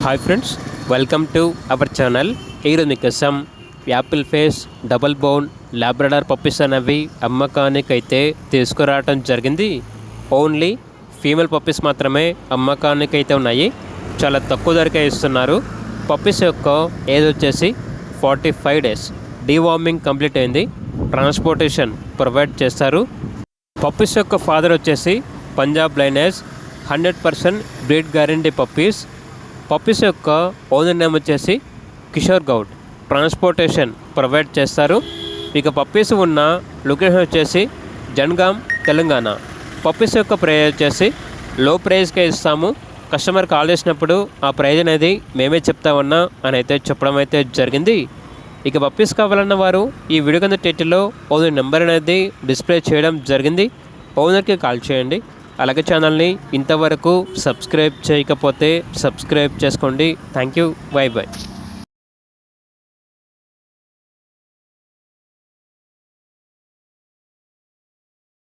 Hi friends, welcome to our channel. ఈరోజు మీకోసం Apple face, double bone, Labrador puppies అనేవి అమ్మకానికైతే తీసుకురావటం జరిగింది. ఓన్లీ ఫీమేల్ పప్పీస్ మాత్రమే అమ్మకానికైతే ఉన్నాయి. చాలా తక్కువ ధరకే ఇస్తున్నారు. పప్పీస్ యొక్క ఏజ్ వచ్చేసి 45 days. డీవార్మింగ్ కంప్లీట్ అయింది. ట్రాన్స్పోర్టేషన్ ప్రొవైడ్ చేస్తారు. పప్పీస్ యొక్క ఫాదర్ వచ్చేసి Punjab lineage, 100% breed guarantee puppies. Puppies యొక్క ఓనర్ నేమ్ వచ్చేసి కిషోర్ గౌడ్. ట్రాన్స్పోర్టేషన్ ప్రొవైడ్ చేస్తారు. ఇక పప్పీస్ ఉన్న లొకేషన్ వచ్చేసి జనగాం, తెలంగాణ. పప్పీస్ యొక్క ప్రైస్ వచ్చేసి లో ప్రైస్కే ఇస్తాము. కస్టమర్ కాల్ చేసినప్పుడు ఆ ప్రైజ్ అనేది మేమే చెప్తామన్నా అని అయితే చెప్పడం అయితే జరిగింది. ఇక పప్పీస్ కావాలన్న వారు ఈ వీడియో కింద టైటిల్లో ఓనర్ నెంబర్ అనేది డిస్ప్లే చేయడం జరిగింది. ఓనర్కి కాల్ చేయండి. అలాగే ఛానల్ని ఇంతవరకు సబ్స్క్రైబ్ చేయకపోతే సబ్స్క్రైబ్ చేసుకోండి. Thank you. బై.